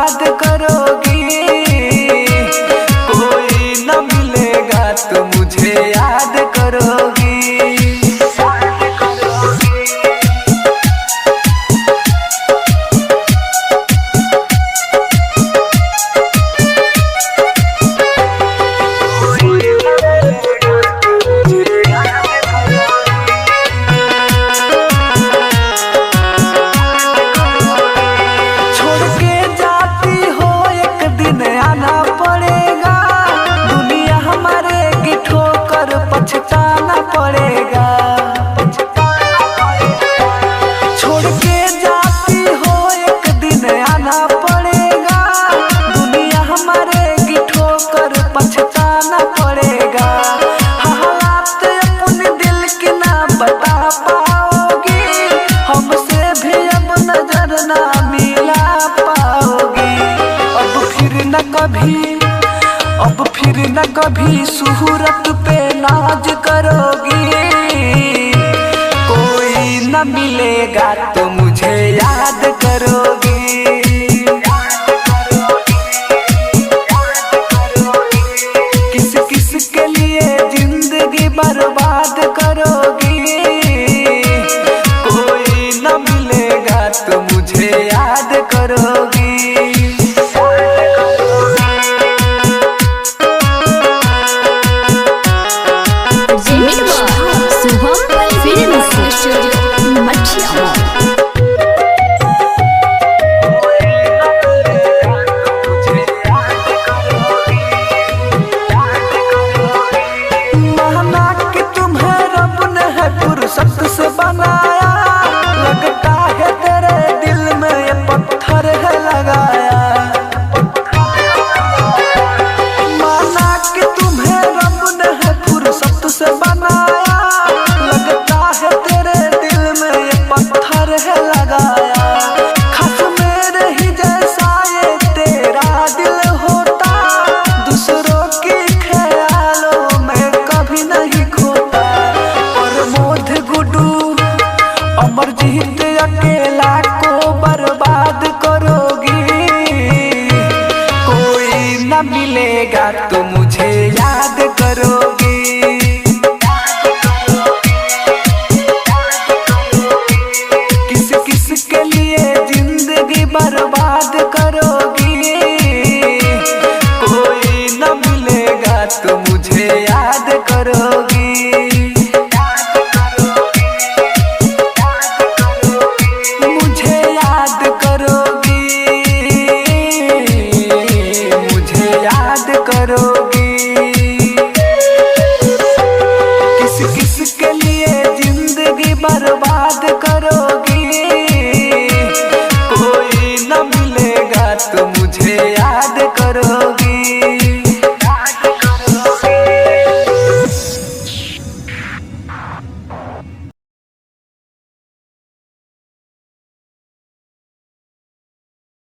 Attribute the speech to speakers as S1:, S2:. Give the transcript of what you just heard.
S1: बर्बाद करोगी। कोई न मिलेगा तो मुझे याद करोगी। पछताना पड़ेगा, छोड़ के जाती हो एक दिन आना पड़ेगा। दुनिया हमारे की ठोकर पछताना पड़ेगा। हालात अपने दिल की ना बता पाओगी, हमसे भी अब नजर ना मिला पाओगी। अब फिर न कभी सूरत पे नाज करोगी। कोई न मिलेगा तो मुझे याद करोगी। किस किस के लिए जिंदगी बर्बाद करोगी। कोई न मिलेगा तो मुझे याद करोगी। फुर्सत से बनाया, लगता है तेरे दिल में ये पत्थर है लगाया। माना कि तुम्हें रब ने है फुर्सत से बनाया, लगता है तेरे दिल में ये पत्थर है लगाया। खास मेरे ही जैसा ये तेरा दिल होता, दूसरों के ख्यालों में कभी नहीं खोता। अमरजीत अकेला को बर्बाद करोगी। कोई न मिलेगा तो मुझे याद करोगी। किस किस के लिए जिंदगी बर्बाद करोगी। कोई न मिलेगा तो मुझे याद करोगी। किस किस के लिए जिंदगी बर्बाद